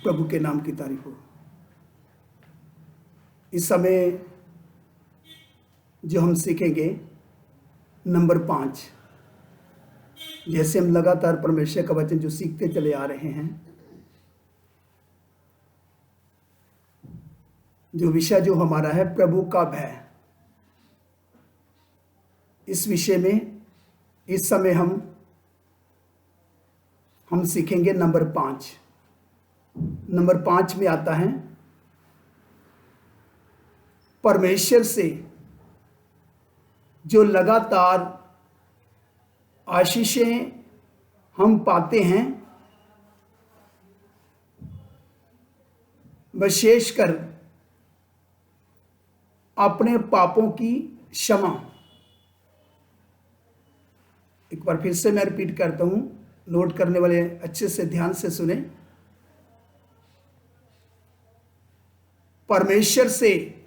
प्रभु के नाम की तारीफ हो। इस समय जो हम सीखेंगे नंबर 5, जैसे हम लगातार परमेश्वर का वचन जो सीखते चले आ रहे हैं, जो विषय जो हमारा है प्रभु का भय, इस विषय में इस समय हम सीखेंगे नंबर 5। नंबर 5 में आता है परमेश्वर से जो लगातार आशीषें हम पाते हैं, विशेषकर अपने पापों की क्षमा। एक बार फिर से मैं रिपीट करता हूं, नोट करने वाले अच्छे से ध्यान से सुने। परमेश्वर से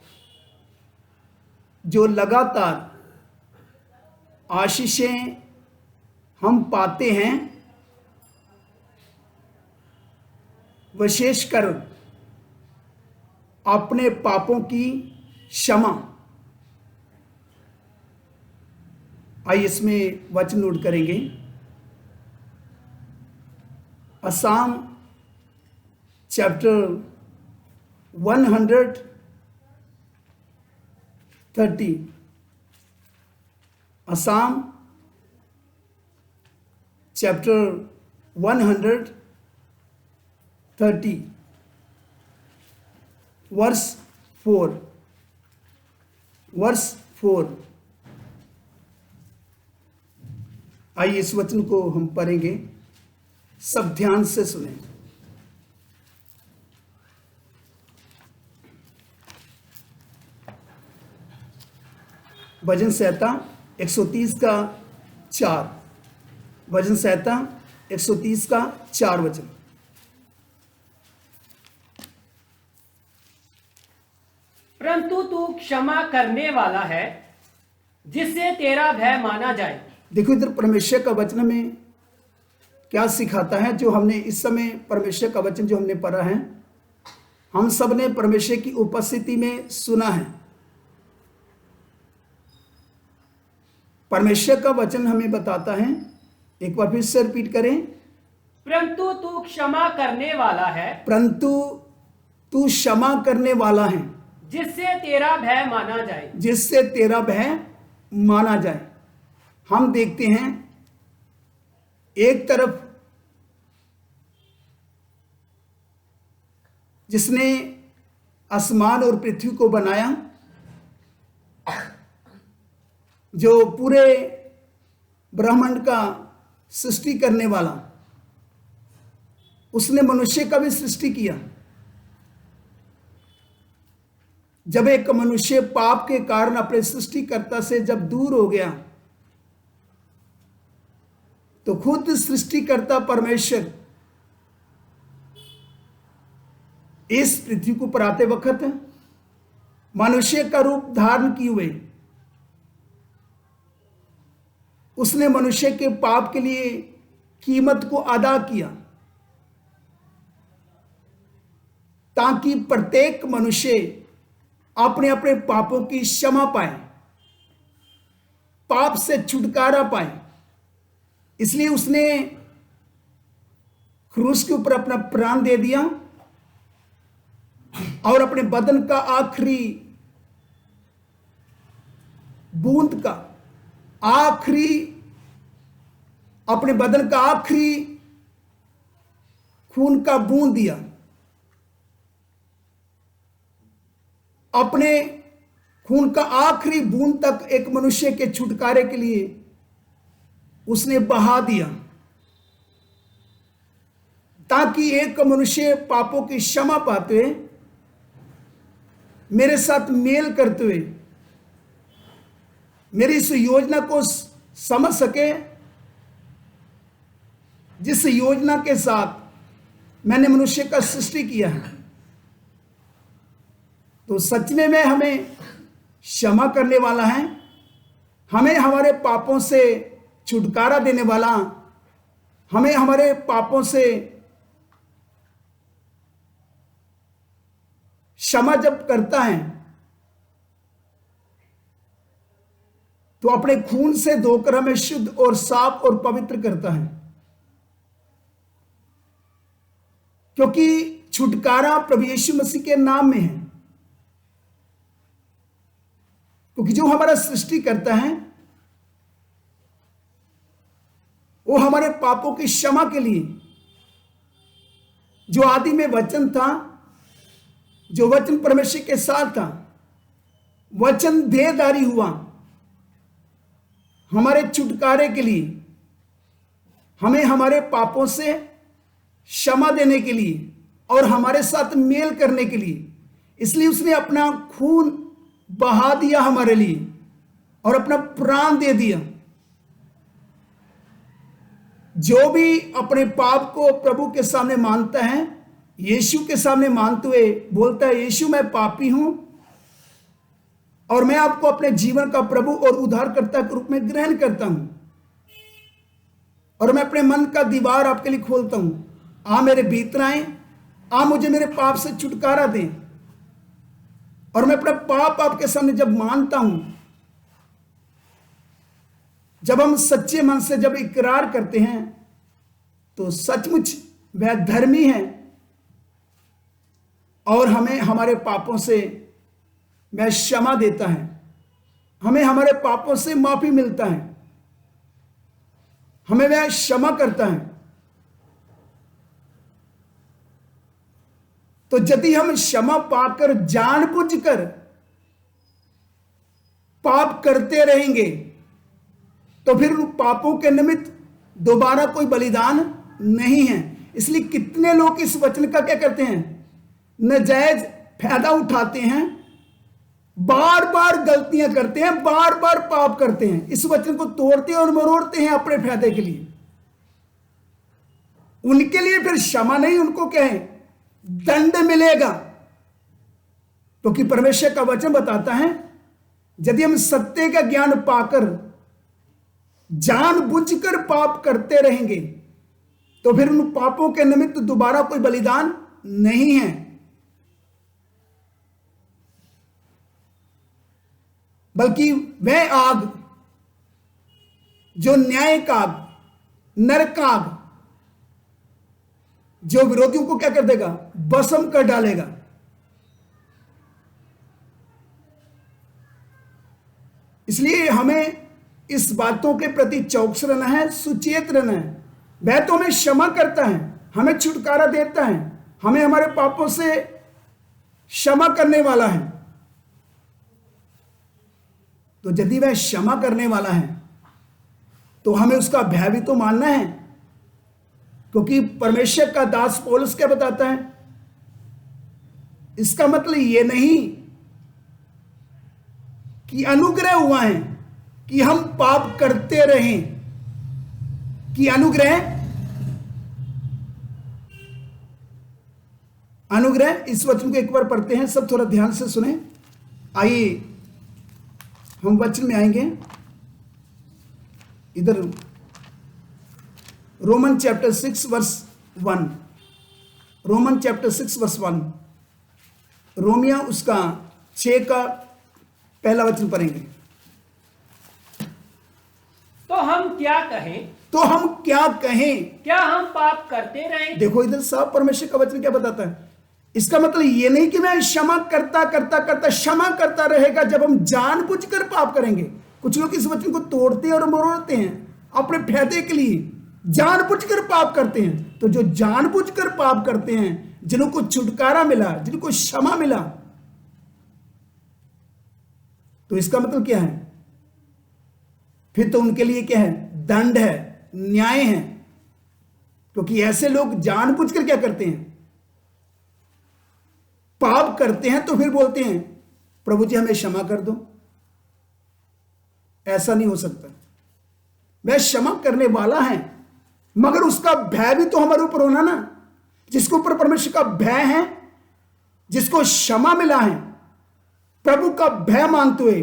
जो लगातार आशीषें हम पाते हैं, विशेषकर अपने पापों की क्षमा। आइए इसमें वचन नोट करेंगे। Psalm chapter 130, Psalm chapter 130 verse 4। आइए इस वचन को हम पढ़ेंगे, सब ध्यान से सुने। भजन संहिता 130 का 4, भजन संहिता 130 का 4 वचन। परंतु तू क्षमा करने वाला है, जिससे तेरा भय माना जाए। देखो इधर परमेश्वर का वचन में क्या सिखाता है। जो हमने इस समय परमेश्वर का वचन जो हमने पढ़ा है, हम सब ने परमेश्वर की उपस्थिति में सुना है। परमेश्वर का वचन हमें बताता है, एक बार फिर से रिपीट करें, परंतु तू क्षमा करने वाला है, परंतु तू क्षमा करने वाला है, जिससे तेरा भय माना जाए। जिससे तेरा भय माना जाए। हम देखते हैं एक तरफ जिसने आसमान और पृथ्वी को बनाया, जो पूरे ब्रह्मांड का सृष्टि करने वाला, उसने मनुष्य का भी सृष्टि किया। जब एक मनुष्य पाप के कारण अपने सृष्टिकर्ता से जब दूर हो गया, तो खुद सृष्टिकर्ता परमेश्वर इस पृथ्वी को पर आते वक्त मनुष्य का रूप धारण किए हुए उसने मनुष्य के पाप के लिए कीमत को अदा किया, ताकि प्रत्येक मनुष्य अपने अपने पापों की क्षमा पाए, पाप से छुटकारा पाए। इसलिए उसने क्रूस के ऊपर अपना प्राण दे दिया और अपने बदन का आखिरी बूंद का अपने बदन का आखिरी खून का बूंद दिया। अपने खून का आखिरी बूंद तक एक मनुष्य के छुटकारे के लिए उसने बहा दिया, ताकि एक मनुष्य पापों की क्षमा पाते हुए, मेरे साथ मेल करते हुए मेरी इस योजना को समझ सके, जिस योजना के साथ मैंने मनुष्य का सृष्टि किया है। तो सच में हमें क्षमा करने वाला है, हमें हमारे पापों से छुटकारा देने वाला, हमें हमारे पापों से क्षमा जब करता है तो अपने खून से धोकर हमें शुद्ध और साफ और पवित्र करता है, क्योंकि छुटकारा प्रभु यीशु मसीह के नाम में है। क्योंकि जो हमारा सृष्टि करता है वो हमारे पापों की क्षमा के लिए, जो आदि में वचन था, जो वचन परमेश्वर के साथ था, वचन देहधारी हुआ हमारे छुटकारे के लिए, हमें हमारे पापों से क्षमा देने के लिए और हमारे साथ मेल करने के लिए। इसलिए उसने अपना खून बहा दिया हमारे लिए और अपना प्राण दे दिया। जो भी अपने पाप को प्रभु के सामने मानता है, यीशु के सामने मानते हुए बोलता है, यीशु मैं पापी हूं और मैं आपको अपने जीवन का प्रभु और उद्धारकर्ता के रूप में ग्रहण करता हूं, और मैं अपने मन का दीवार आपके लिए खोलता हूं। आ मेरे भीतर आए, आ मुझे मेरे पाप से छुटकारा दें। और मैं अपना पाप आपके सामने जब मानता हूं, जब हम सच्चे मन से जब इकरार करते हैं, तो सचमुच वह धर्मी है और हमें हमारे पापों से वह क्षमा देता है, हमें हमारे पापों से माफी मिलता है, हमें वह क्षमा करता है। तो यदि हम क्षमा पाकर जानबूझकर पाप करते रहेंगे, तो फिर उन पापों के निमित्त दोबारा कोई बलिदान नहीं है। इसलिए कितने लोग इस वचन का क्या करते हैं, नाजायज फायदा उठाते हैं, बार बार गलतियां करते हैं, बार बार पाप करते हैं, इस वचन को तोड़ते और मरोड़ते हैं अपने फायदे के लिए। उनके लिए फिर क्षमा नहीं, उनको क्या है, दंड मिलेगा। क्योंकि परमेश्वर का वचन बताता है, यदि हम सत्य का ज्ञान पाकर जानबूझकर पाप करते रहेंगे, तो फिर उन पापों के निमित्त दोबारा कोई बलिदान नहीं है। बल्कि वह आग, जो न्याय का आग, नरक आग, जो विरोधियों को क्या कर देगा, भस्म कर डालेगा। इसलिए हमें इस बातों के प्रति चौकस रहना है, सुचेत रहना है। वह तो हमें क्षमा करता है, हमें छुटकारा देता है, हमें हमारे पापों से क्षमा करने वाला है। तो यदि वह क्षमा करने वाला है तो हमें उसका भय भी तो मानना है। क्योंकि परमेश्वर का दास पौलुस क्या बताता है, इसका मतलब यह नहीं कि अनुग्रह हुआ है कि हम पाप करते रहें, कि अनुग्रह इस वचन को एक बार पढ़ते हैं, सब थोड़ा ध्यान से सुने। आइए हम वचन में आएंगे। इधर Roman chapter 6 verse 1, Roman chapter 6 verse 1, रोमिया उसका 6 का पहला वचन पढ़ेंगे। तो हम क्या कहें, क्या हम पाप करते रहें? देखो इधर साफ परमेश्वर का वचन क्या बताता है। इसका मतलब ये नहीं कि मैं क्षमा करता क्षमा करता रहेगा जब हम जानबूझकर पाप करेंगे। कुछ लोग इस वचन को तोड़ते और मरोड़ते हैं अपने फायदे के लिए, जानबूझकर पाप करते हैं। तो जो जानबूझकर पाप करते हैं, जिनको छुटकारा मिला, जिनको क्षमा मिला, तो इसका मतलब क्या है, फिर तो उनके लिए क्या है, दंड है, न्याय है। क्योंकि ऐसे लोग जानबूझकर क्या करते हैं, पाप करते हैं, तो फिर बोलते हैं प्रभु जी हमें क्षमा कर दो। ऐसा नहीं हो सकता। वह क्षमा करने वाला है, मगर उसका भय भी तो हमारे ऊपर होना ना। जिसके ऊपर परमेश्वर का भय है, जिसको क्षमा मिला है, प्रभु का भय मानते हुए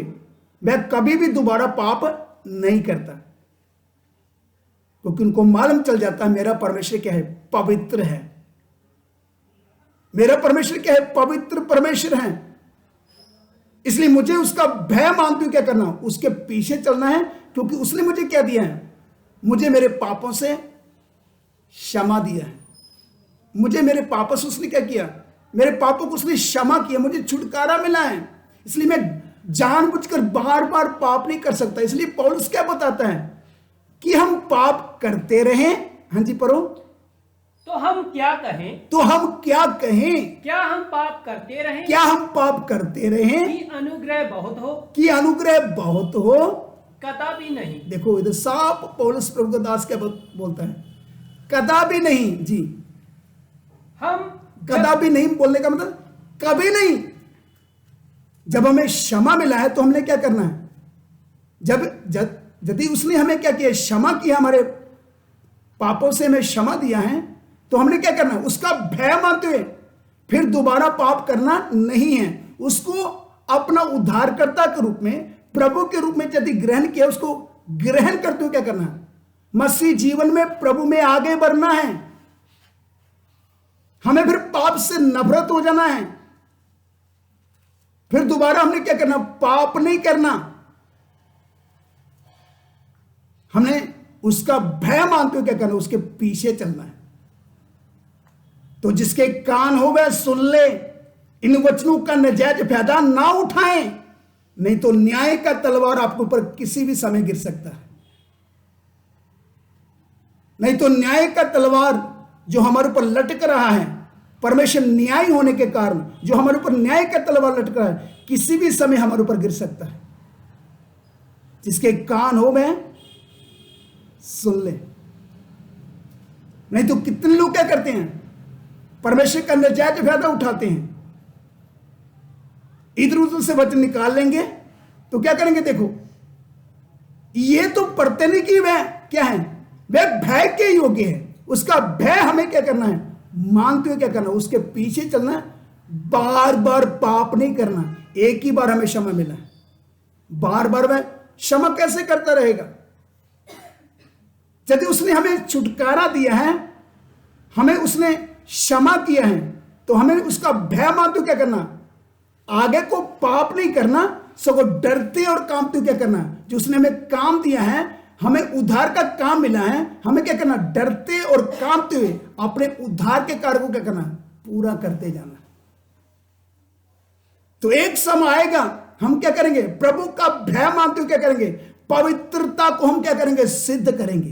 वह कभी भी दोबारा पाप नहीं करता। क्योंकि उनको मालूम चल जाता है मेरा परमेश्वर क्या है, पवित्र है, मेरा परमेश्वर क्या है? पवित्र परमेश्वर है। इसलिए मुझे उसका भय मानते हुए क्या करना? उसके पीछे चलना है, क्योंकि उसने मुझे क्या दिया है? मुझे मेरे पापों से क्षमा दिया है। मुझे मेरे पापों से उसने क्या किया? मेरे पापों को उसने क्षमा किया, मुझे छुटकारा मिला है। इसलिए मैं जानबूझकर बार बार पाप नहीं कर सकता। इसलिए पौलुस क्या बताता है कि हम पाप करते रहें। हाँ जी, पढ़ो। तो हम क्या कहें? तो हम क्या कहें? क्या हम पाप करते रहें? क्या हम पाप करते रहें कि अनुग्रह बहुत हो? कि अनुग्रह बहुत हो? कदापि नहीं। देखो इधर साफ पौलुस प्रभु का दास क्या बोलता है? कदापि नहीं। जी, हम कदापि नहीं बोलने का मतलब कभी नहीं। जब हमें क्षमा मिला है तो हमने क्या करना है? यदि उसने हमें क्या किया? क्षमा किया, हमारे पापों से हमें क्षमा दिया है, तो हमने क्या करना है? उसका भय मानते हुए फिर दोबारा पाप करना नहीं है। उसको अपना उद्धारकर्ता के रूप में, प्रभु के रूप में यदि ग्रहण किया, उसको ग्रहण करते हुए क्या करना है? मसीह जीवन में, प्रभु में आगे बढ़ना है। हमें फिर पाप से नफरत हो जाना है। फिर दोबारा हमने क्या करना? पाप नहीं करना। हमने उसका भय मानते हुए क्या करना? उसके पीछे चलना है। तो जिसके कान हो वह सुन ले, इन वचनों का नाजायज फायदा ना उठाएं, नहीं तो न्याय का तलवार आपके ऊपर किसी भी समय गिर सकता है। नहीं तो न्याय का तलवार जो हमारे ऊपर लटक रहा है, परमेश्वर न्याय होने के कारण जो हमारे ऊपर न्याय का तलवार लटक रहा है, किसी भी समय हमारे ऊपर गिर सकता है। जिसके कान हो वह सुन ले। नहीं तो कितने लोग क्या करते हैं? परमेश्वर का नाजायज फायदा उठाते हैं। इधर उधर से वचन निकाल लेंगे तो क्या करेंगे? देखो, ये तो पढ़ते नहीं कि वह क्या है, वह भय के योग्य है। उसका भय हमें क्या करना है? मानते हुए क्या करना? उसके पीछे चलना है। बार बार पाप नहीं करना। एक ही बार हमें क्षमा मिला है, बार बार वह क्षमा कैसे करता रहेगा? यदि उसने हमें छुटकारा दिया है, हमें उसने क्षमा किया है, तो हमें उसका भय मानते हुए क्या करना? आगे को पाप नहीं करना, सगो डरते और कांपते हुए क्या करना? जो उसने हमें काम दिया है, हमें उद्धार का काम मिला है, हमें क्या करना? डरते और कांपते हुए अपने उद्धार के कार्य को क्या करना? पूरा करते जाना। तो एक समय आएगा, हम क्या करेंगे? प्रभु का भय मानते हुए क्या करेंगे? पवित्रता को हम क्या करेंगे? सिद्ध करेंगे,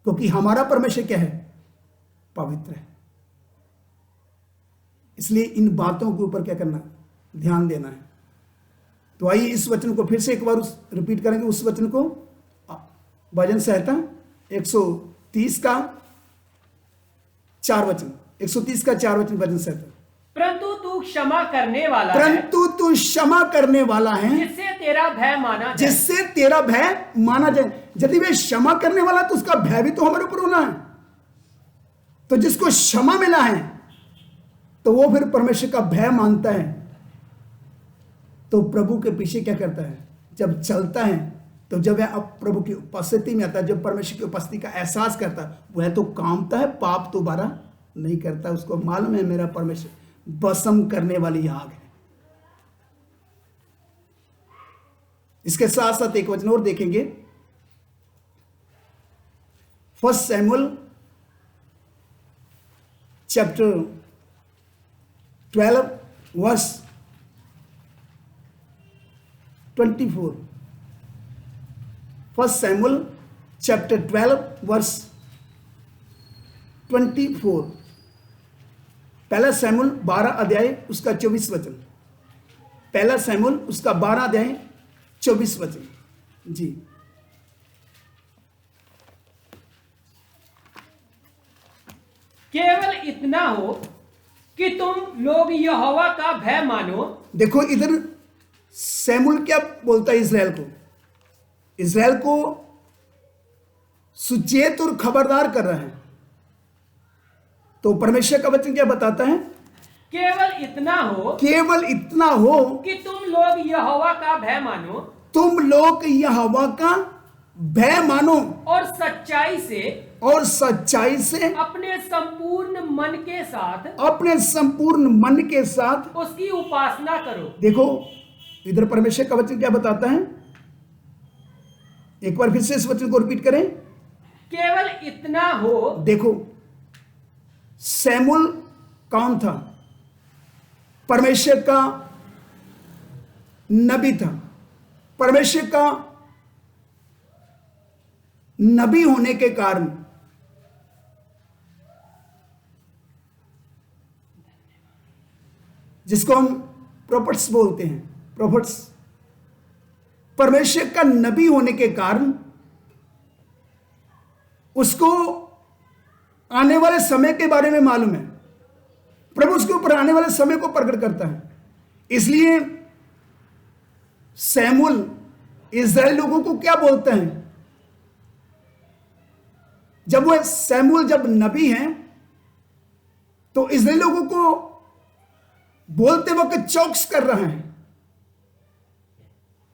क्योंकि हमारा परमेश्वर क्या है? पवित्र है। इसलिए इन बातों के ऊपर क्या करना? ध्यान देना है। तो आइए इस वचन को फिर से एक बार रिपीट करेंगे। उस वचन को भजन संहिता 130 का 4 वचन, 130 का 4 वचन भजन संहिता। परंतु तू क्षमा करने वाला है, परंतु तू क्षमा करने वाला है, जिससे तेरा भय माना जाए। जिससे तेरा भय माना जाए। यदि वे क्षमा करने वाला, तो उसका भय भी तो हमारे ऊपर होना है। तो जिसको क्षमा मिला है, तो वो फिर परमेश्वर का भय मानता है, तो प्रभु के पीछे क्या करता है? जब चलता है, तो जब वह अब प्रभु की उपस्थिति में आता है, जब परमेश्वर की उपस्थिति का एहसास करता है, वह तो कामता है, पाप दोबारा नहीं करता। उसको मालूम है मेरा परमेश्वर भस्म करने वाली आग है। इसके साथ साथ एक वचन और देखेंगे, 1 Samuel chapter 12 verse 24। 1 Samuel chapter 12 verse 24। पहला सैमुअल 12 अध्याय उसका 24 वचन। पहला सैमुअल उसका 12 अध्याय 24 वचन। जी, केवल इतना हो कि तुम लोग यहोवा का भय मानो। देखो इधर सैमुअल क्या बोलता है इज़राइल को? इज़राइल को सुचेत और खबरदार कर रहा है। तो परमेश्वर का वचन क्या बताता है? केवल इतना हो, केवल इतना हो कि तुम लोग यहोवा का भय मानो, तुम लोग यहोवा का भय मानो और सच्चाई से और सच्चाई से अपने संपूर्ण मन के साथ अपने संपूर्ण मन के साथ उसकी उपासना करो। देखो इधर परमेश्वर का वचन क्या बताता है, एक बार फिर से इस वचन को रिपीट करें। केवल इतना हो। देखो सैमुअल कौन था? परमेश्वर का नबी था। परमेश्वर का नबी होने के कारण जिसको हम प्रोफेट्स बोलते हैं, प्रोफेट्स, परमेश्वर का नबी होने के कारण उसको आने वाले समय के बारे में मालूम है। प्रभु उसके ऊपर आने वाले समय को प्रकट करता है। इसलिए सैमुअल इस्राएल लोगों को क्या बोलते हैं? जब वह सैमुअल जब नबी हैं तो इस्राएल लोगों को बोलते वक्त चौकस कर रहा है,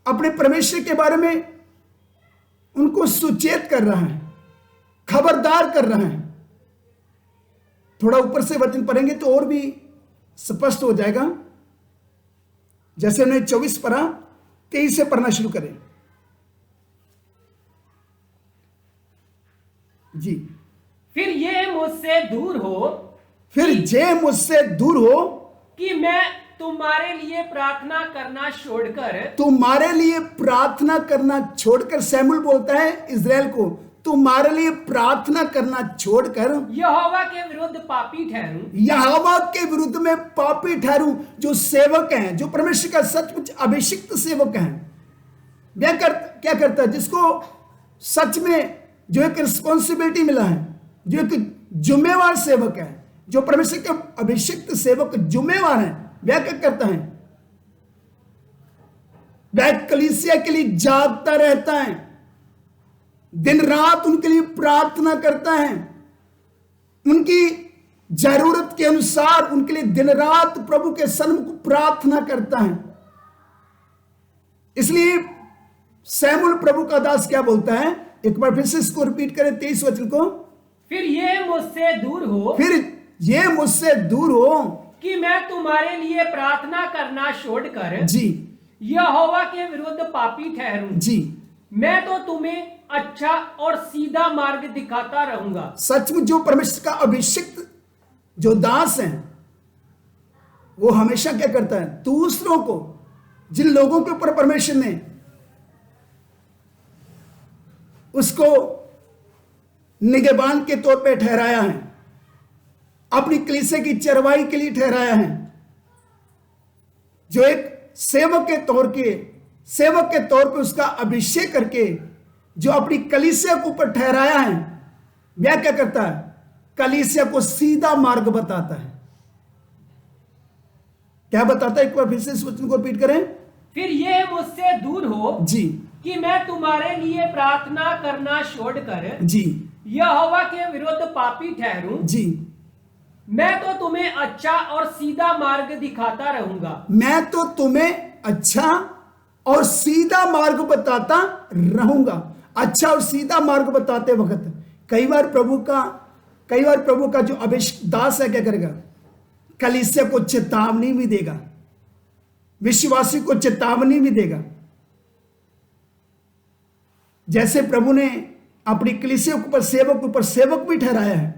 अपने परमेश्वर के बारे में उनको सुचेत कर रहा है, खबरदार कर रहा है। थोड़ा ऊपर से वचन पढ़ेंगे तो और भी स्पष्ट हो जाएगा। जैसे हमने 24 पढ़ा, 23 से पढ़ना शुरू करें जी। फिर ये मुझसे दूर हो, फिर जे मुझसे दूर हो कि मैं तुम्हारे लिए प्रार्थना करना छोड़कर, तुम्हारे लिए प्रार्थना करना छोड़कर, सैमुअल बोलता है इज़राइल को, तुम्हारे लिए प्रार्थना करना छोड़कर यहोवा के विरुद्ध पापी ठहरूं, यहोवा के विरुद्ध में पापी ठहरूं। जो सेवक हैं, जो परमेश्वर का सचमुच अभिषिक्त सेवक हैं, क्या करता है? जिसको सच में जो एक रिस्पॉन्सिबिलिटी मिला है, जो एक जिम्मेवार सेवक है, जो परमेश्वर के अभिषिक्त सेवक जिम्मेवार है, वह क्या करता है? वह कलीसिया के लिए जागता रहता है, दिन रात उनके लिए प्रार्थना करता है, उनकी जरूरत के अनुसार उनके लिए दिन रात प्रभु के सन्मुख प्रार्थना करता है। इसलिए सैमुअल प्रभु का दास क्या बोलता है? एक बार फिर से इसको रिपीट करें, 23 वचन को। फिर ये मुझसे दूर हो, फिर ये मुझसे दूर हो कि मैं तुम्हारे लिए प्रार्थना करना छोड़कर जी, यहोवा के विरुद्ध पापी ठहरूं जी। मैं तो तुम्हें अच्छा और सीधा मार्ग दिखाता रहूंगा। सचमुच जो परमेश्वर का अभिषिक्त जो दास है, वो हमेशा क्या करता है? दूसरों को, जिन लोगों के ऊपर परमेश्वर ने उसको निगहबान के तौर पे ठहराया है, अपनी कलीसिया की चरवाई के लिए ठहराया है, जो एक सेवक के तौर पे उसका अभिषेक करके जो अपनी कलीसिया के ऊपर ठहराया है, वह क्या करता है? कलीसिया को सीधा मार्ग बताता है। क्या बताता है? एक बार फिर से इस वचन को रिपीट करें। फिर ये मुझसे दूर हो जी, कि मैं तुम्हारे लिए प्रार्थना करना छोड़कर जी, यहोवा के विरुद्ध पापी ठहरूं जी। मैं तो तुम्हें अच्छा और सीधा मार्ग दिखाता रहूंगा। मैं तो तुम्हें अच्छा और सीधा मार्ग बताता रहूंगा। अच्छा और सीधा मार्ग बताते वक्त कई बार प्रभु का जो अभिषिक्त दास है क्या करेगा? कलीसिया को चेतावनी भी देगा, विश्वासी को चेतावनी भी देगा। जैसे प्रभु ने अपनी कलीसिया के ऊपर सेवक भी ठहराया है।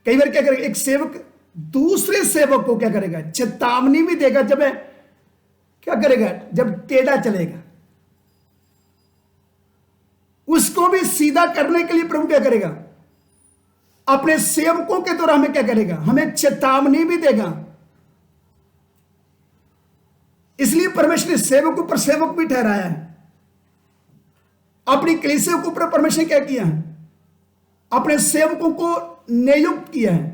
कई बार क्या करेगा? एक सेवक दूसरे सेवक को क्या करेगा? चेतावनी भी देगा। जब क्या करेगा? जब टेढ़ा चलेगा, उसको भी सीधा करने के लिए प्रभु क्या करेगा? अपने सेवकों के द्वारा हमें क्या करेगा? हमें चेतावनी भी देगा। इसलिए परमेश्वर ने सेवकों पर सेवक भी ठहराया है। अपनी कलीसिया के ऊपर परमेश्वर ने क्या किया है? अपने सेवकों को नियुक्त किया है।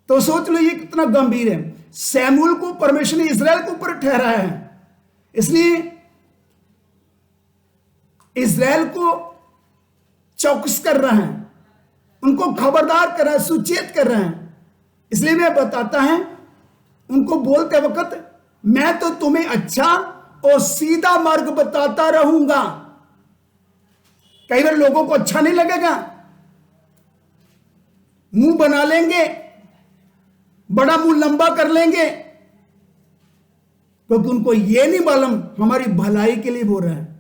तो सोच लो ये कितना गंभीर है। सैमुअल को परमेश्वर ने इस्राएल के ऊपर ठहराया है, इसलिए इस्राएल को चौकस कर रहा है, उनको खबरदार कर रहा है, सुचेत कर रहा है। इसलिए वह बताता है उनको बोलते वक्त, मैं तो तुम्हें अच्छा और सीधा मार्ग बताता रहूंगा। कई बार लोगों को अच्छा नहीं लगेगा, मुंह बना लेंगे, बड़ा मुंह लंबा कर लेंगे, क्योंकि उनको यह नहीं मालूम हमारी भलाई के लिए बोल रहा है।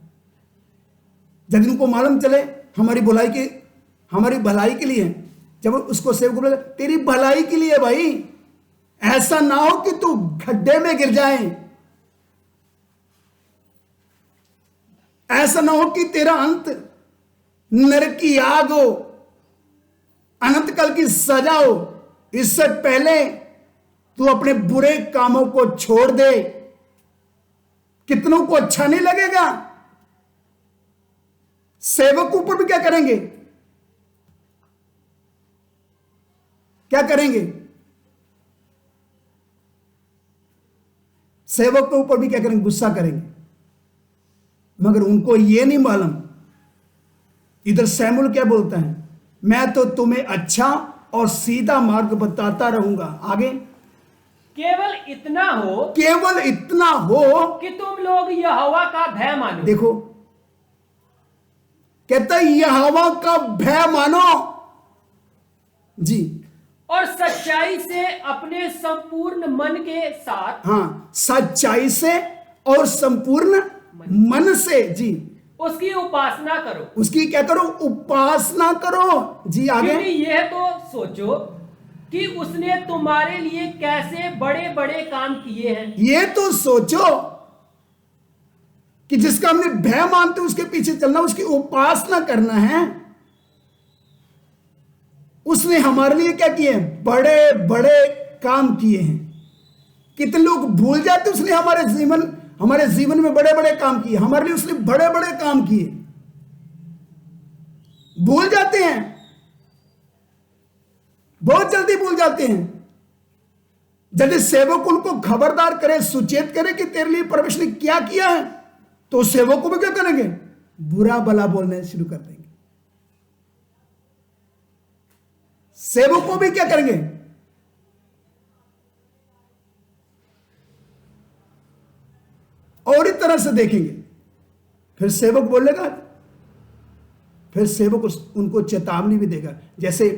जब उनको मालूम चले हमारी भलाई के लिए, जब उसको सेवक बोले तेरी भलाई के लिए भाई, ऐसा ना हो कि तू गड्ढे में गिर जाए, ऐसा ना हो कि तेरा अंत नरक की आग हो, अनंत काल की सजा हो। इससे पहले तू अपने बुरे कामों को छोड़ दे। कितनों को अच्छा नहीं लगेगा, सेवक ऊपर भी क्या करेंगे, क्या करेंगे, सेवक के ऊपर भी क्या करेंगे, गुस्सा करेंगे। मगर उनको यह नहीं मालूम, इधर शमूएल क्या बोलता है, मैं तो तुम्हें अच्छा और सीधा मार्ग बताता रहूंगा। आगे, केवल इतना हो कि तुम लोग यहोवा का भय मानो। देखो, कहता है यहोवा का भय मानो जी, और सच्चाई से अपने संपूर्ण मन के साथ। हाँ, सच्चाई से और संपूर्ण मन से जी, उसकी उपासना करो। उसकी क्या करो, उपासना करो जी। आगे, क्योंकि यह तो सोचो कि उसने तुम्हारे लिए कैसे बड़े बड़े काम किए हैं। ये तो सोचो कि जिसका हमने भय मानते उसके पीछे चलना, उसकी उपासना करना है। उसने हमारे लिए क्या किए हैं, बड़े बड़े काम किए हैं। कितने लोग भूल जाते उसने हमारे जीवन में बड़े बड़े काम किए, हमारे लिए उसने बड़े बड़े काम किए, भूल जाते हैं, बहुत जल्दी भूल जाते हैं। यदि सेवक उनको खबरदार करे, सुचेत करे कि तेरे लिए परमेश्वर ने क्या किया है, तो सेवक को भी क्या करेंगे, बुरा भला बोलने शुरू कर देंगे। सेवक को भी क्या करेंगे, और इस तरह से देखेंगे। फिर सेवक बोलेगा, फिर सेवक उनको चेतावनी भी देगा। जैसे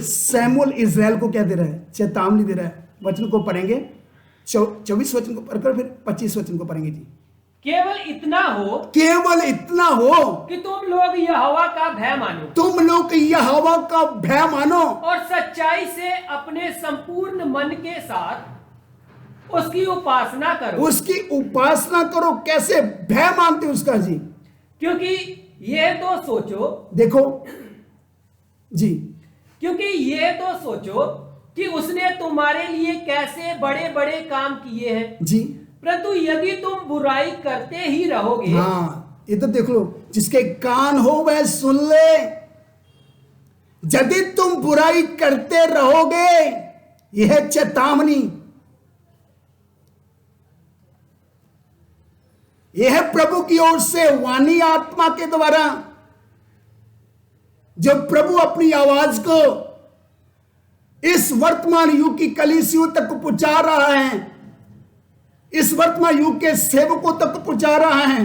शमूएल इज़राइल को क्या दे रहा है, चेतावनी दे रहा है। वचन को पढ़ेंगे, 24 वचन को पढ़कर फिर 25 वचन को पढ़ेंगे जी। केवल इतना हो कि तुम लोग यहोवा का भय मानो, तुम लोग यहोवा का भय मानो, और सच्चाई से अपने संपूर्ण मन के साथ उसकी उपासना करो। उसकी उपासना करो। कैसे भय मानते उसका जी, क्योंकि यह तो सोचो, देखो जी, क्योंकि ये तो सोचो कि उसने तुम्हारे लिए कैसे बड़े बड़े काम किए हैं जी। परंतु यदि तुम बुराई करते ही रहोगे। हाँ, ये तो देख लो, जिसके कान हो वह सुन ले। यदि तुम बुराई करते रहोगे, यह चेतावनी, यह प्रभु की ओर से वाणी आत्मा के द्वारा, जब प्रभु अपनी आवाज को इस वर्तमान युग की कलीसियों तक पहुंचा रहा है, इस वर्तमान युग के सेवकों तक पहुंचा रहा है।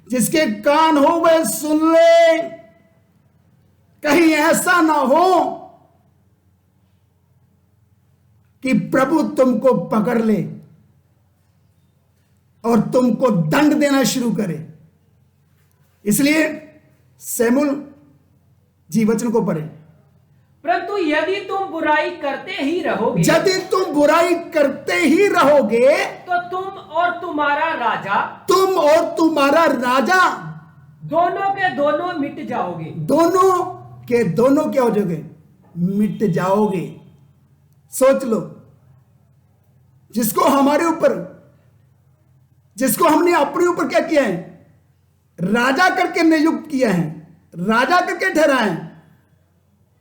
जिसके कान हो वह सुन ले। कहीं ऐसा ना हो कि प्रभु तुमको पकड़ ले और तुमको दंड देना शुरू करे। इसलिए शमूएल जी वचन को पढ़े, परंतु यदि तुम बुराई करते ही रहोगे, यदि तुम बुराई करते ही रहोगे, तो तुम और तुम्हारा राजा दोनों के दोनों मिट जाओगे। दोनों के दोनों क्या हो जाओगे, मिट जाओगे। सोच लो, जिसको हमने अपने ऊपर क्या किया है, राजा करके नियुक्त किया है, राजा करके ठहराया है,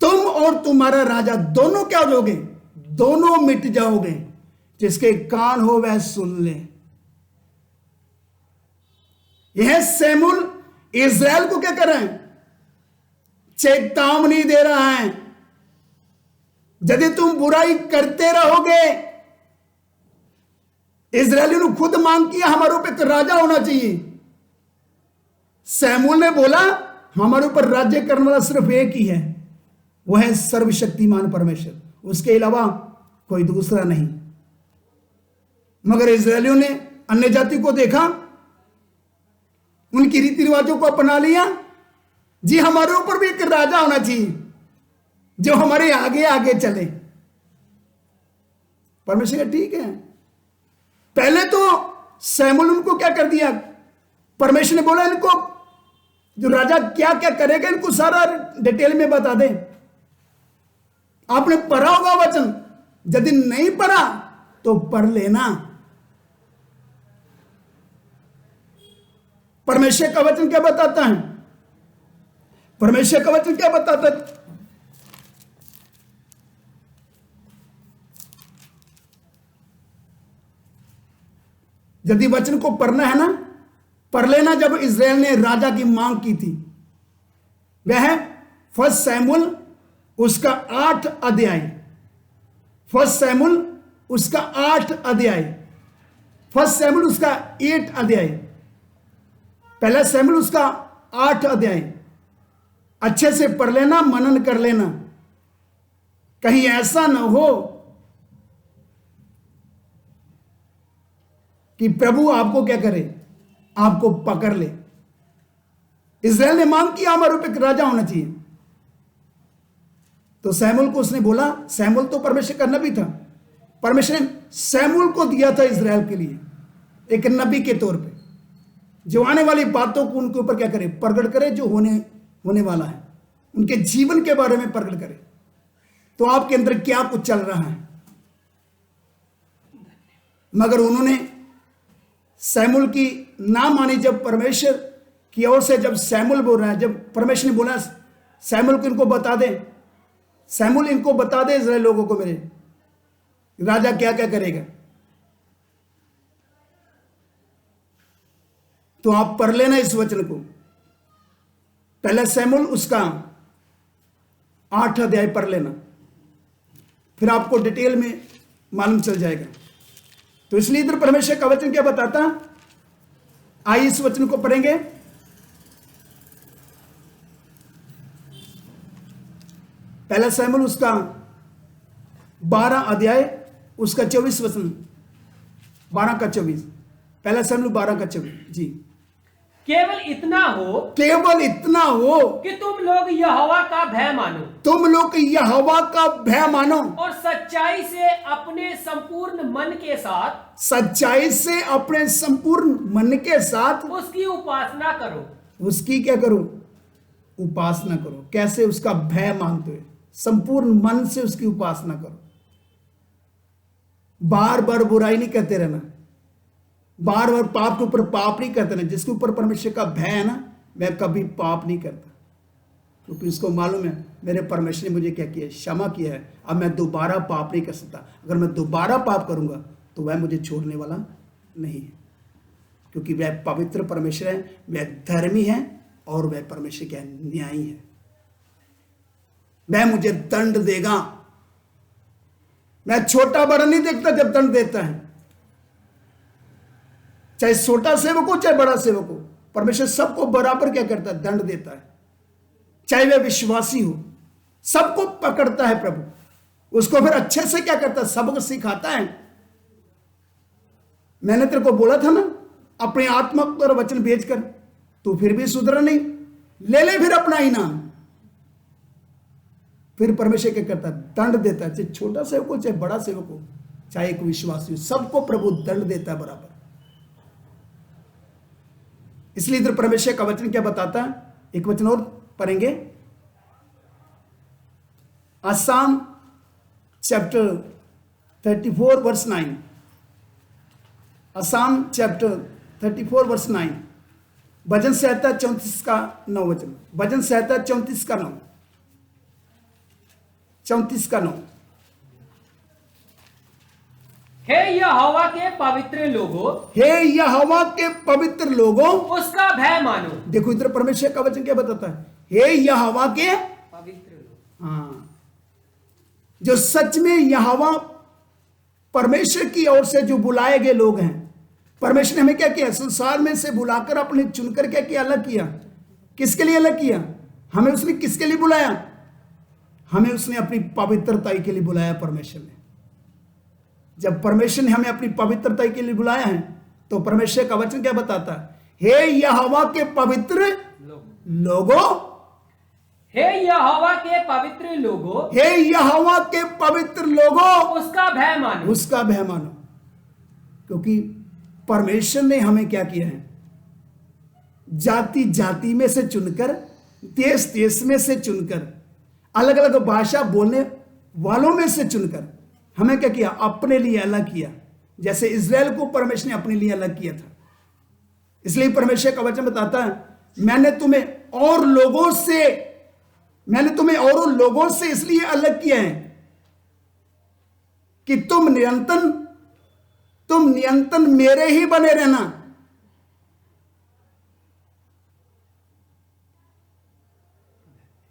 तुम और तुम्हारा राजा दोनों क्या हो जाओगे, दोनों मिट जाओगे। जिसके कान हो वह सुन ले। यह शमूएल इज़राइल को क्या कर रहे हैं, चेतावनी दे रहा है। यदि तुम बुराई करते रहोगे, इज़राइलियों ने खुद मांग किया हमारे ऊपर राजा होना चाहिए। शमूएल ने बोला हमारे ऊपर राज्य करने वाला सिर्फ एक ही है, वह है सर्वशक्तिमान परमेश्वर, उसके अलावा कोई दूसरा नहीं। मगर इस्राएलियों ने अन्य जाति को देखा, उनकी रीति रिवाजों को अपना लिया। जी हमारे ऊपर भी एक राजा होना चाहिए जो हमारे आगे आगे चले। परमेश्वर का ठीक है। पहले तो शमूएल उनको क्या कर दिया, परमेश्वर ने बोला इनको जो राजा क्या क्या करेगा इनको सारा डिटेल में बता दे। आपने पढ़ा होगा वचन, यदि नहीं पढ़ा तो पढ़ लेना। परमेश्वर का वचन क्या बताता है? परमेश्वर का वचन क्या बताता है? यदि वचन को पढ़ना है ना, पढ़ लेना। जब इस्राएल ने राजा की मांग की थी, वह है फर्स्ट शमूएल उसका 8 अध्याय, फर्स्ट शमूएल उसका 8 अध्याय, फर्स्ट शमूएल उसका 8 अध्याय, पहला शमूएल उसका 8 अध्याय। अच्छे से पढ़ लेना, मनन कर लेना। कहीं ऐसा ना हो कि प्रभु आपको क्या करे, आपको पकड़ ले। इस्राएल ने मांग किया हमारे ऊपर एक राजा होना चाहिए, तो शमूएल को उसने बोला, शमूएल तो परमेश्वर का नबी था, परमेश्वर ने शमूएल को दिया था इस्राएल के लिए एक नबी के तौर पे, जो आने वाली बातों को उनके ऊपर क्या करे, प्रकट करे, जो होने वाला है, उनके जीवन के बारे में प्रकट करे। तो आपके अंदर क्या कुछ चल रहा है। मगर उन्होंने शमूएल की ना मानी। जब परमेश्वर की ओर से जब शमूएल बोल रहा है, जब परमेश्वर ने बोला शमूएल को इनको बता दे, शमूएल इनको बता दे इस्राएल लोगों को मेरे राजा क्या क्या करेगा, तो आप पढ़ लेना इस वचन को। पहला शमूएल उसका 8 अध्याय पढ़ लेना, फिर आपको डिटेल में मालूम चल जाएगा। तो इसलिए इधर परमेश्वर का वचन क्या बताता, आइए इस वचन को पढ़ेंगे। पहला शमूएल उसका 12 अध्याय उसका 24 वचन, 12 का 24, पहला शमूएल 12 का 24 जी। केवल इतना हो, केवल इतना हो कि तुम लोग यहोवा का भय मानो, तुम लोग यहोवा का भय मानो, और सच्चाई से अपने संपूर्ण मन के साथ, सच्चाई से अपने संपूर्ण मन के साथ उसकी उपासना करो। उसकी क्या करो, उपासना करो। कैसे? उसका भय मानते हुए संपूर्ण मन से उसकी उपासना करो। बार बार बुराई नहीं करते रहना, बार बार पाप के ऊपर पाप नहीं करते रहना। जिसके ऊपर परमेश्वर का भय है ना, मैं कभी पाप नहीं करता, क्योंकि उसको मालूम है मेरे परमेश्वर ने मुझे क्या किया, क्षमा किया है। अब मैं दोबारा पाप नहीं कर सकता। अगर मैं दोबारा पाप करूंगा तो वह मुझे छोड़ने वाला नहीं है, क्योंकि वह पवित्र परमेश्वर है, वह धर्मी है, और वह परमेश्वर क्या न्यायी है। वह मुझे दंड देगा। मैं छोटा बड़ा नहीं देखता जब दंड देता है, चाहे छोटा सेवक हो चाहे बड़ा सेवक हो, परमेश्वर सबको बराबर क्या करता है, दंड देता है। चाहे वह विश्वासी हो, सबको पकड़ता है प्रभु, उसको फिर अच्छे से क्या करता है, सबको सिखाता है। मैंने तेरे को बोला था ना, अपने आत्मा पर वचन भेजकर, तू फिर भी सुधरा नहीं, ले फिर अपना इनाम। फिर परमेश्वर क्या करता है, दंड देता है। चाहे छोटा सेवक हो चाहे बड़ा सेवक हो, चाहे एक विश्वासी हो, सबको प्रभु दंड देता है बराबर। इसलिए इधर परमेश्वर का वचन क्या बताता है, एक वचन और पढ़ेंगे, Psalm chapter 34 verse 9, Psalm chapter 34 verse 9, भजन संहिता 34 का 9 वचन, भजन संहिता 34 का 9, 34 का 9। हे यहोवा के पवित्र लोगों, हे यहोवा के पवित्र लोगों, उसका भय मानो। देखो इधर परमेश्वर का वचन क्या बताता है, हे यहोवा के पवित्र लोग, हाँ, जो सच में यहोवा परमेश्वर की ओर से जो बुलाए गए लोग हैं। परमेश्वर ने हमें क्या किया, संसार में से बुलाकर अपने चुनकर क्या किया, अलग किया। किसके लिए अलग किया? हमें उसने किसके लिए बुलाया? हमें उसने अपनी पवित्रताई के लिए बुलाया परमेश्वर ने। जब परमेश्वर ने हमें अपनी पवित्रताई के लिए बुलाया है तो परमेश्वर का वचन क्या बताता है? हे यहोवा के पवित्र लोगों, हे यहोवा के पवित्र लोगों, हे यहोवा के पवित्र लोगों, उसका भय मानो, उसका भय मानो। क्योंकि परमेश्वर ने हमें क्या किया है? जाति जाति में से चुनकर, देश देश में से चुनकर, अलग अलग भाषा बोलने वालों में से चुनकर हमें क्या किया? अपने लिए अलग किया। जैसे इज़राइल को परमेश्वर ने अपने लिए अलग किया था। इसलिए परमेश्वर का वचन बताता है, मैंने तुम्हें और लोगों से इसलिए अलग किया है कि तुम निरंतर मेरे ही बने रहना।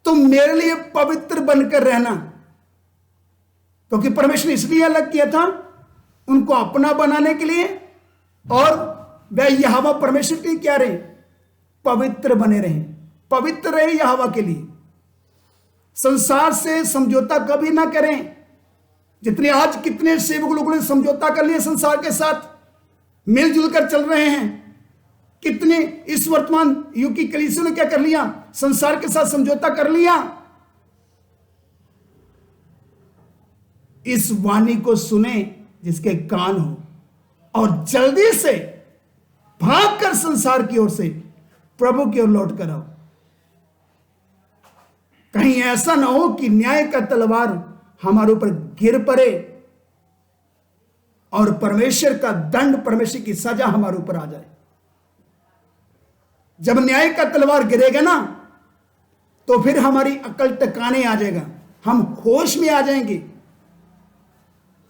तुम मेरे लिए पवित्र बनकर रहना। क्योंकि परमेश्वर ने इसलिए अलग किया था उनको अपना बनाने के लिए, और वह यहोवा परमेश्वर के लिए क्या रहे? पवित्र बने रहे, पवित्र रहे यहोवा के लिए। संसार से समझौता कभी ना करें। जितने आज कितने सेवक लोगों ने समझौता कर लिया संसार के साथ, मिलजुल कर चल रहे हैं। कितने इस वर्तमान युग की कलीसिया ने क्या कर लिया? संसार के साथ समझौता कर लिया। इस वाणी को सुने जिसके कान हो, और जल्दी से भागकर संसार की ओर से प्रभु की ओर लौट कर आओ। कहीं ऐसा ना हो कि न्याय का तलवार हमारे ऊपर गिर पड़े और परमेश्वर का दंड, परमेश्वर की सजा हमारे ऊपर आ जाए। जब न्याय का तलवार गिरेगा ना तो फिर हमारी अकल टकाने आ जाएगा, हम होश में आ जाएंगे।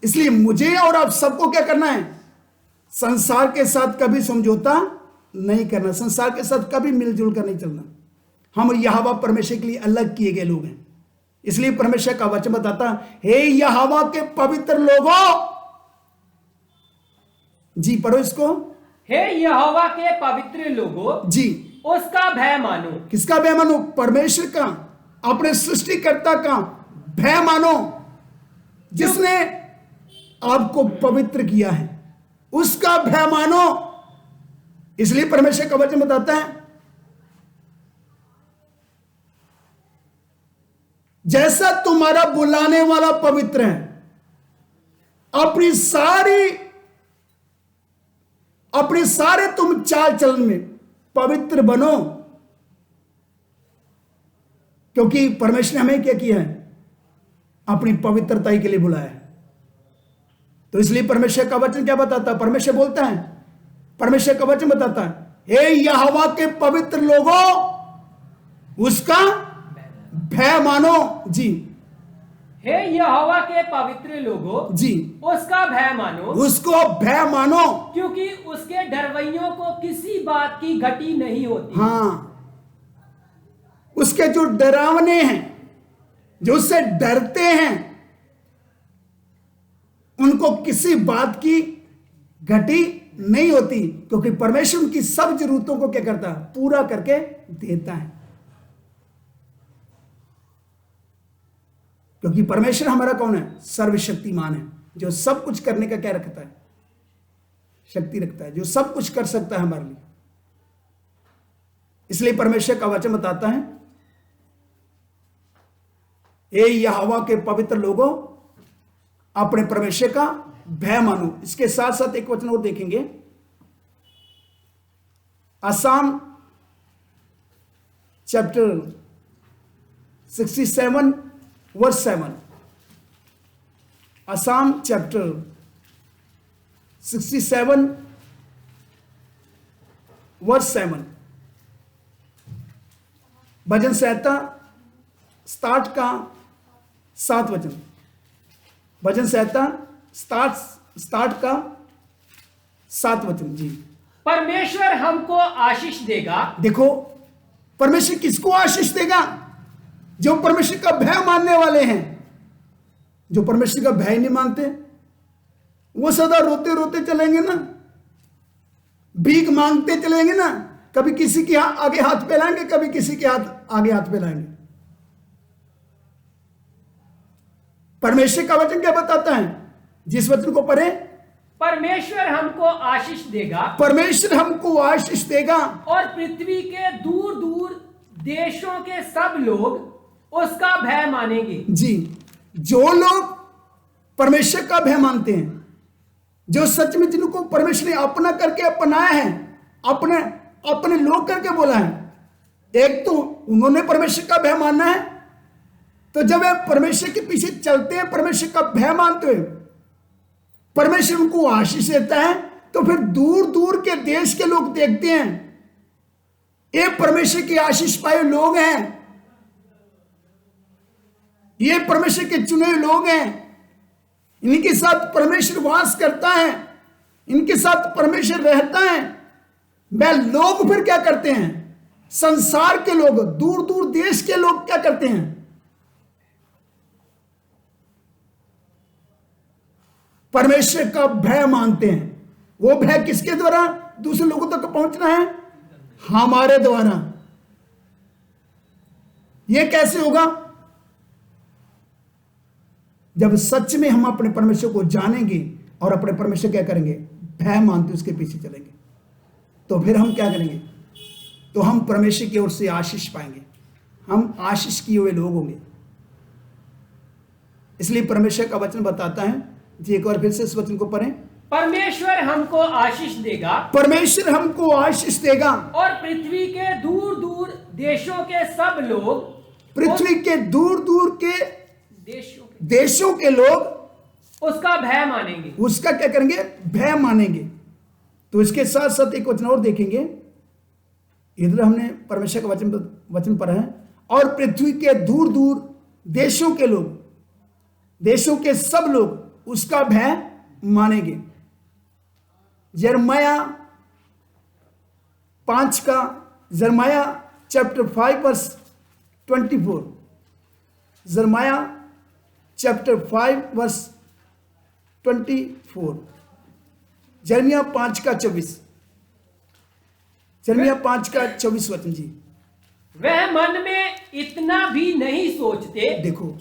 इसलिए मुझे और आप सबको क्या करना है? संसार के साथ कभी समझौता नहीं करना, संसार के साथ कभी मिलजुल कर नहीं चलना। हम यहोवा परमेश्वर के लिए अलग किए गए लोग हैं। इसलिए परमेश्वर का वचन बताता, हे यहोवा के पवित्र लोगों। जी पढ़ो इसको। हे यहोवा के पवित्र लोगों, जी, उसका भय मानो। किसका भय मानो? परमेश्वर का, अपने सृष्टिकर्ता का भय मानो, जिसने आपको पवित्र किया है, उसका भय मानो। इसलिए परमेश्वर का वचन बताता है, जैसा तुम्हारा बुलाने वाला पवित्र है, अपने सारे तुम चाल चलन में पवित्र बनो। क्योंकि परमेश्वर ने हमें क्या किया है? अपनी पवित्रता के लिए बुलाया है। तो इसलिए परमेश्वर का वचन क्या बताता है? परमेश्वर बोलता है, परमेश्वर का वचन बताता है, हे यहोवा के पवित्र लोगों, उसका भय मानो। जी, हे यहोवा के पवित्र लोगों, जी, उसका भय मानो, उसको भय मानो, क्योंकि उसके डरवैयों को किसी बात की घटी नहीं होती। हाँ, उसके जो डरावने हैं, जो उससे डरते हैं, उनको किसी बात की घटी नहीं होती। क्योंकि परमेश्वर उनकी सब जरूरतों को क्या करता है? पूरा करके देता है। क्योंकि परमेश्वर हमारा कौन है? सर्वशक्तिमान है, जो सब कुछ करने का क्या रखता है? शक्ति रखता है, जो सब कुछ कर सकता है हमारे लिए। इसलिए परमेश्वर का वचन बताता है, ए यहोवा के पवित्र लोगों, अपने परमेश्वर का भय मानो। इसके साथ साथ एक वचन और देखेंगे, Psalm chapter 67 verse 7। Psalm chapter 67 verse 7। भजन संहिता स्टार्ट का 7 वचन। भजन संहिता स्टार्ट का 7 वचन। जी, परमेश्वर हमको आशीष देगा। देखो, परमेश्वर किसको आशीष देगा? जो परमेश्वर का भय मानने वाले हैं। जो परमेश्वर का भय नहीं मानते, वो सदा रोते रोते चलेंगे ना, भीख मांगते चलेंगे ना, कभी किसी के आगे हाथ फैलाएंगे, कभी किसी के आगे हाथ फैलाएंगे। परमेश्वर का वचन क्या बताता है? जिस वचन को पढ़े, परमेश्वर हमको आशीष देगा, परमेश्वर हमको आशीष देगा, और पृथ्वी के दूर दूर देशों के सब लोग उसका भय मानेंगे। जी, जो लोग परमेश्वर का भय मानते हैं, जो सच में जिनको परमेश्वर ने अपना करके अपनाया है, अपने अपने लोग करके बोला है, एक तो उन्होंने परमेश्वर का भय मानना है, तो जब वे परमेश्वर के पीछे चलते हैं, परमेश्वर का भय मानते हैं, परमेश्वर उनको आशीष देता है, तो फिर दूर दूर के देश के लोग देखते हैं ये परमेश्वर की आशीष पाए लोग हैं, ये परमेश्वर के चुने लोग हैं, इनके साथ परमेश्वर वास करता है, इनके साथ परमेश्वर रहता है। वह लोग फिर क्या करते हैं? संसार के लोग, दूर दूर देश के लोग क्या करते हैं? परमेश्वर का भय मानते हैं। वो भय किसके द्वारा दूसरे लोगों तक पहुंचना है? हमारे द्वारा। यह कैसे होगा? जब सच में हम अपने परमेश्वर को जानेंगे और अपने परमेश्वर क्या करेंगे? भय मानते उसके पीछे चलेंगे, तो फिर हम क्या करेंगे? तो हम परमेश्वर की ओर से आशीष पाएंगे, हम आशीष किए हुए लोग होंगे। इसलिए परमेश्वर का वचन बताता है, जी एक बार फिर से इस वचन को पढ़ें। परमेश्वर हमको आशीष देगा, परमेश्वर हमको आशीष देगा, और पृथ्वी के दूर दूर देशों के सब लोग, पृथ्वी के दूर दूर के देशों के लोग उसका भय मानेंगे। उसका क्या करेंगे? भय मानेंगे। तो इसके साथ साथ एक वचन और देखेंगे। इधर हमने परमेश्वर का वचन पढ़ा है, और पृथ्वी के दूर दूर देशों के लोग, देशों के सब लोग उसका भय मानेंगे। यिर्मयाह 5 का, यिर्मयाह चैप्टर 5 वर्स 24, यिर्मयाह चैप्टर 5 वर्स 24, यिर्मयाह 5 का 24, यिर्मयाह 5 का 24 वचन जी। वह मन में इतना भी नहीं सोचते। देखो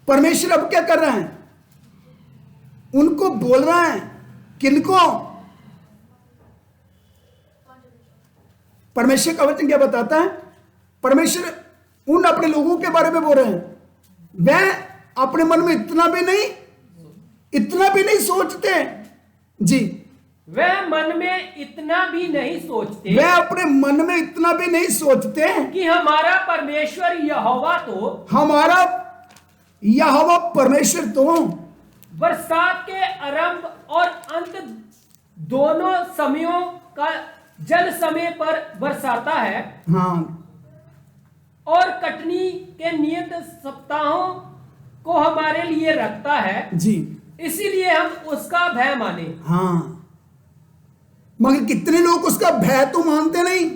परमेश्वर अब क्या कर रहा है? उनको बोल रहा है, किनको? परमेश्वर का वचन क्या बताता है? परमेश्वर उन अपने लोगों के बारे में बोल रहे हैं, वह अपने मन में इतना भी नहीं सोचते। जी, वह मन में इतना भी नहीं सोचते, वह अपने मन में इतना भी नहीं सोचते कि हमारा परमेश्वर यहोवा तो, हमारा यहोवा परमेश्वर तो बरसात के आरंभ और अंत दोनों समयों का जल समय पर बरसाता है, हाँ, और कटनी के नियत सप्ताहों को हमारे लिए रखता है जी, इसीलिए हम उसका भय माने। हाँ, मगर कितने लोग उसका भय तो मानते नहीं,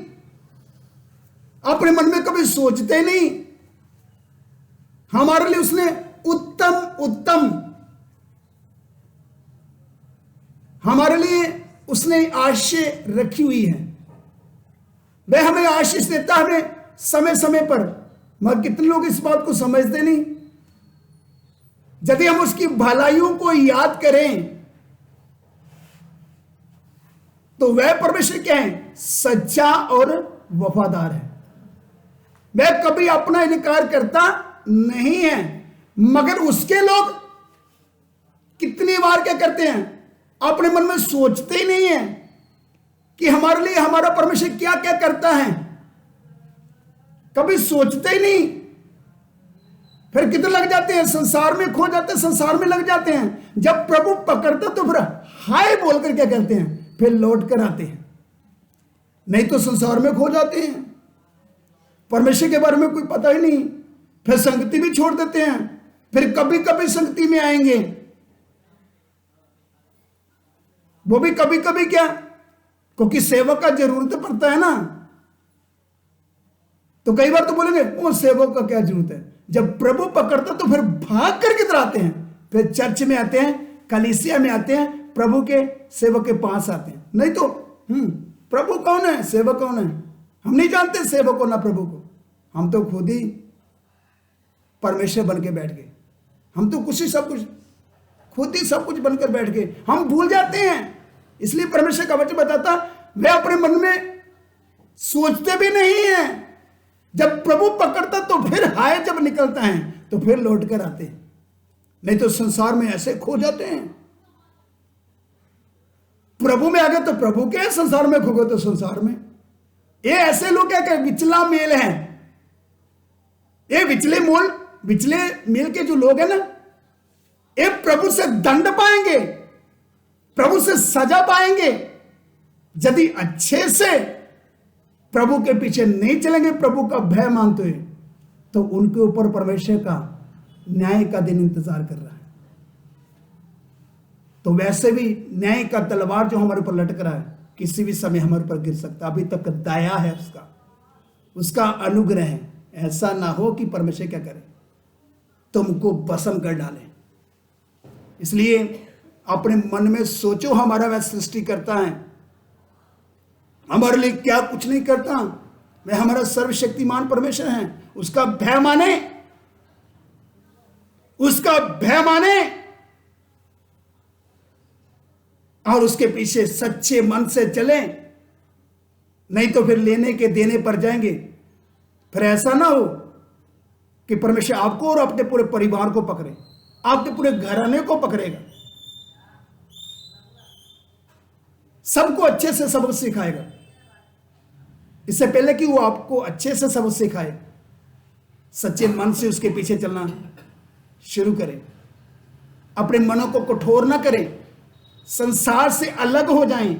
अपने मन में कभी सोचते नहीं। हमारे लिए उसने उत्तम हमारे लिए उसने आशीष रखी हुई है। वह हमें आशीष देता है, हमें समय समय पर, मगर कितने लोग इस बात को समझते नहीं। यदि हम उसकी भलाइयों को याद करें तो वह परमेश्वर क्या है? सच्चा और वफादार है। वह कभी अपना इनकार करता नहीं है, मगर उसके लोग कितनी बार क्या करते हैं? अपने मन में सोचते ही नहीं है कि हमारे लिए हमारा परमेश्वर क्या क्या करता है, कभी सोचते ही नहीं। फिर कितने लग जाते हैं? संसार में खो जाते हैं, संसार में लग जाते हैं। जब प्रभु पकड़ते तो फिर हाय बोलकर क्या करते हैं? फिर लौट कर आते हैं, नहीं तो संसार में खो जाते हैं, परमेश्वर के बारे में कोई पता ही नहीं। फिर संगति भी छोड़ देते हैं, फिर कभी कभी संगति में आएंगे, वो भी कभी कभी क्या, क्योंकि सेवक का जरूरत पड़ता है ना। तो कई बार तो बोलेंगे वो सेवक का क्या जरूरत है। जब प्रभु पकड़ता तो फिर भाग कर किधर आते हैं? फिर चर्च में आते हैं, कलीसिया में आते हैं, प्रभु के सेवक के पास आते हैं। नहीं तो प्रभु कौन है, सेवक कौन है? हम नहीं जानते सेवक को ना प्रभु को। हम तो खुद ही परमेश्वर बन के बैठ गए। हम तो कुछ ही सब कुछ खुद ही सब कुछ बनकर बैठ गए, हम भूल जाते हैं। इसलिए परमेश्वर का वचन बताता, वे अपने मन में सोचते भी नहीं है। जब प्रभु पकड़ता तो फिर हाय जब निकलता है तो फिर लौट कर आते हैं, नहीं तो संसार में ऐसे खो जाते हैं। प्रभु में आ गए तो प्रभु के, संसार में खो गए तो संसार में। ये ऐसे लोग क्या विचला मेल है। ये विचले मेल के जो लोग हैं ना, ये प्रभु से दंड पाएंगे, प्रभु से सजा पाएंगे यदि अच्छे से प्रभु के पीछे नहीं चलेंगे, प्रभु का भय मानते हुए, तो उनके ऊपर परमेश्वर का न्याय का दिन इंतजार कर रहा है। तो वैसे भी न्याय का तलवार जो हमारे ऊपर लटक रहा है, किसी भी समय हमारे ऊपर गिर सकता। अभी तक दया है उसका अनुग्रह है। ऐसा ना हो कि परमेश्वर क्या करे, तुमको भस्म कर डाले। इसलिए अपने मन में सोचो, हमारा वह सृष्टि करता है, हमारे लिए क्या कुछ नहीं करता। वह हमारा सर्वशक्तिमान परमेश्वर है। उसका भय माने, उसका भय माने और उसके पीछे सच्चे मन से चले, नहीं तो फिर लेने के देने पर जाएंगे। फिर ऐसा ना हो कि परमेश्वर आपको और अपने पूरे परिवार को पकड़े, आपके पूरे घराने को पकड़ेगा, सबको अच्छे से सबक सिखाएगा। इससे पहले कि वो आपको अच्छे से सबक सिखाए, सच्चे मन से उसके पीछे चलना शुरू करें। अपने मनों को कठोर ना करें, संसार से अलग हो जाएं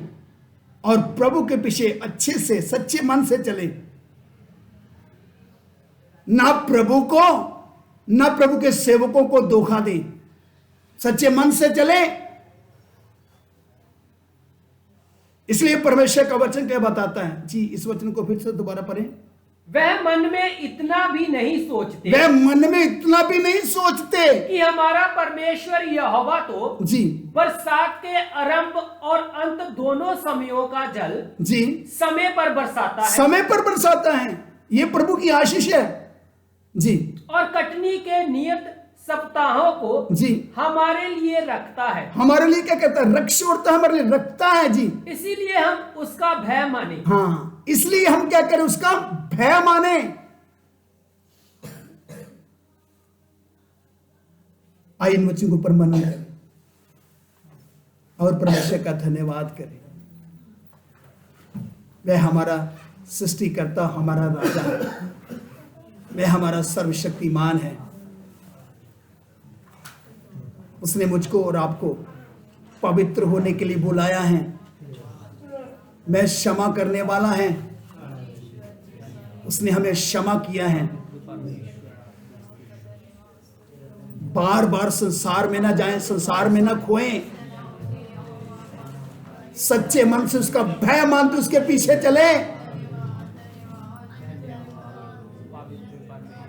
और प्रभु के पीछे अच्छे से सच्चे मन से चले। ना प्रभु को ना प्रभु के सेवकों को धोखा दे, सच्चे मन से चले। इसलिए परमेश्वर का वचन क्या बताता है जी, इस वचन को फिर से दोबारा पढ़ें। वह मन में इतना भी नहीं सोचते, वह मन में इतना भी नहीं सोचते कि हमारा परमेश्वर यहोवा तो जी बरसात के आरंभ और अंत दोनों समयों का जल जी समय पर बरसाता है, समय पर बरसाता है। ये प्रभु की आशीष है जी। और कटनी के नियत सप्ताहों को जी हमारे लिए रखता है। हमारे लिए क्या कहता है? रक्ष छोड़ता है, हमारे लिए रखता है जी। इसीलिए हम उसका भय माने। हाँ, इसलिए हम क्या करें? उसका भय माने। आइए इन बच्चों के ऊपर मनन करें और परमेश्वर का धन्यवाद करें। वह हमारा सृष्टिकर्ता, हमारा राजा है, वह हमारा सर्वशक्तिमान है। उसने मुझको और आपको पवित्र होने के लिए बुलाया है। मैं क्षमा करने वाला है, उसने हमें क्षमा किया है। बार बार संसार में ना जाएं, संसार में ना खोएं, सच्चे मन से उसका भय मानते उसके पीछे चले।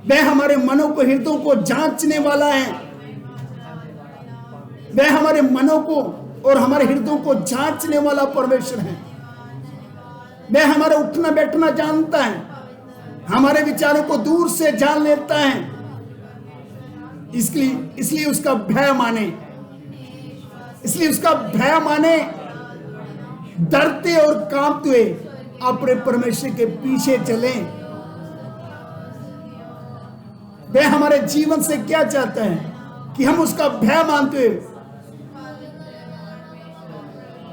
वह हमारे मनों को, हृदयों को जांचने वाला है। वह हमारे मनों को और हमारे हृदयों को जांचने वाला परमेश्वर है। वह हमारा उठना बैठना जानता है, हमारे विचारों को दूर से जान लेता है। इसलिए उसका भय माने, इसलिए उसका भय माने। डरते और कांपते हुए अपने परमेश्वर के पीछे चलें। वह हमारे जीवन से क्या चाहता है कि हम उसका भय मानते हुए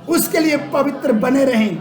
उसके लिए पवित्र बने रहें।